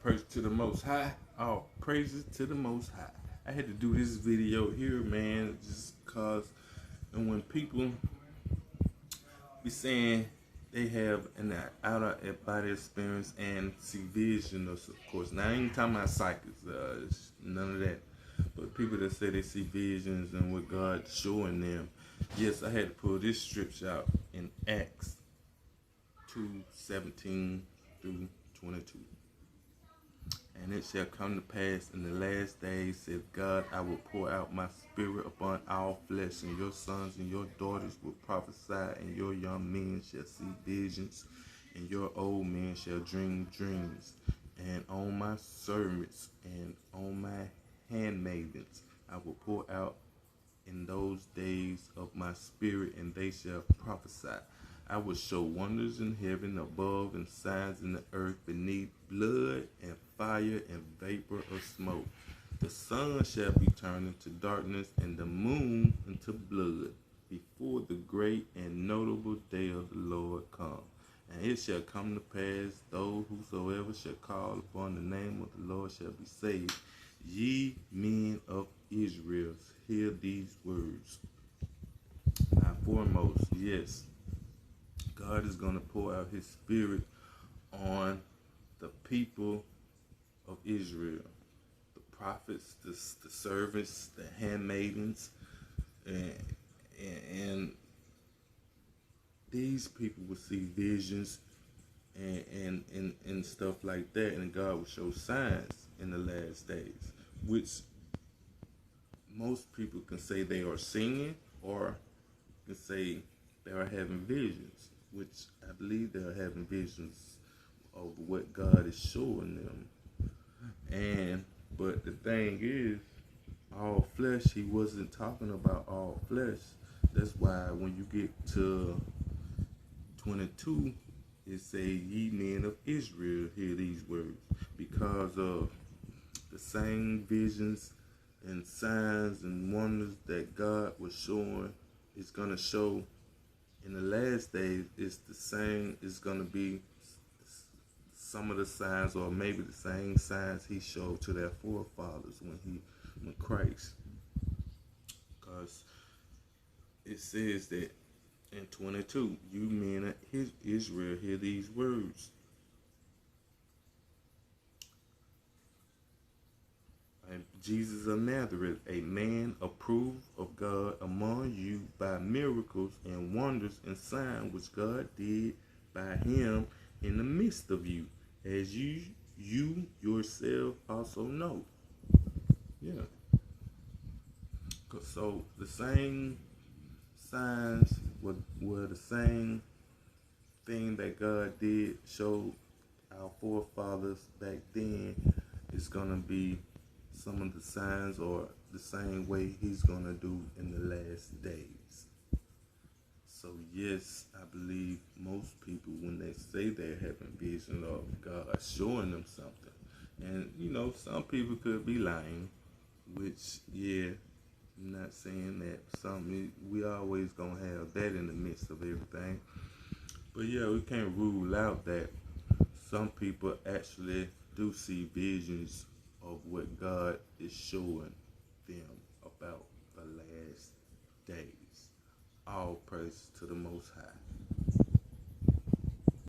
praise to the Most High. All praises to the Most High. I had to do this video here, man, just cause, and when people be saying they have an out of body experience and see visions, of course. Now, I ain't talking about psychics, none of that. But people that say they see visions and what God's showing them. Yes, I had to pull this scripture out in Acts 2:17 through 22. And it shall come to pass in the last days, saith God, I will pour out my spirit upon all flesh, and your sons and your daughters will prophesy, and your young men shall see visions, and your old men shall dream dreams. And on my servants and on my handmaidens I will pour out in those days of my spirit, and they shall prophesy. I will show wonders in heaven above and signs in the earth beneath, blood and fire and vapor of smoke. The sun shall be turned into darkness and the moon into blood before the great and notable day of the Lord come. And it shall come to pass, those whosoever shall call upon the name of the Lord shall be saved. Ye men of Israel, hear these words. Now, foremost, yes, God is going to pour out his spirit on the people of Israel, the prophets, the servants, the handmaidens, and these people will see visions and stuff like that, and God will show signs in the last days, which most people can say they are seeing, or can say they are having visions, which I believe they are having visions of what God is showing them. But the thing is, all flesh, he wasn't talking about all flesh. That's why when you get to 22, it say, ye men of Israel, hear these words, because of the same visions and signs and wonders that God was showing, is going to show in the last days. It's the same. It's going to be some of the signs, or maybe the same signs he showed to their forefathers when Christ. Because it says that in 22, you men of Israel, hear these words. And Jesus of Nazareth, a man approved of God among you by miracles and wonders and signs which God did by him in the midst of you, as you yourself also know. Yeah. So the same signs were the same thing that God did show our forefathers back then. It's gonna be some of the signs, or the same way he's gonna do in the last days. So yes, I believe most people, when they say they're having vision of God showing them something, and some people could be lying, which, yeah, I'm not saying that. We always gonna have that in the midst of everything, but yeah, we can't rule out that some people actually do see visions of what God is showing them about the last days. All praise to the Most High.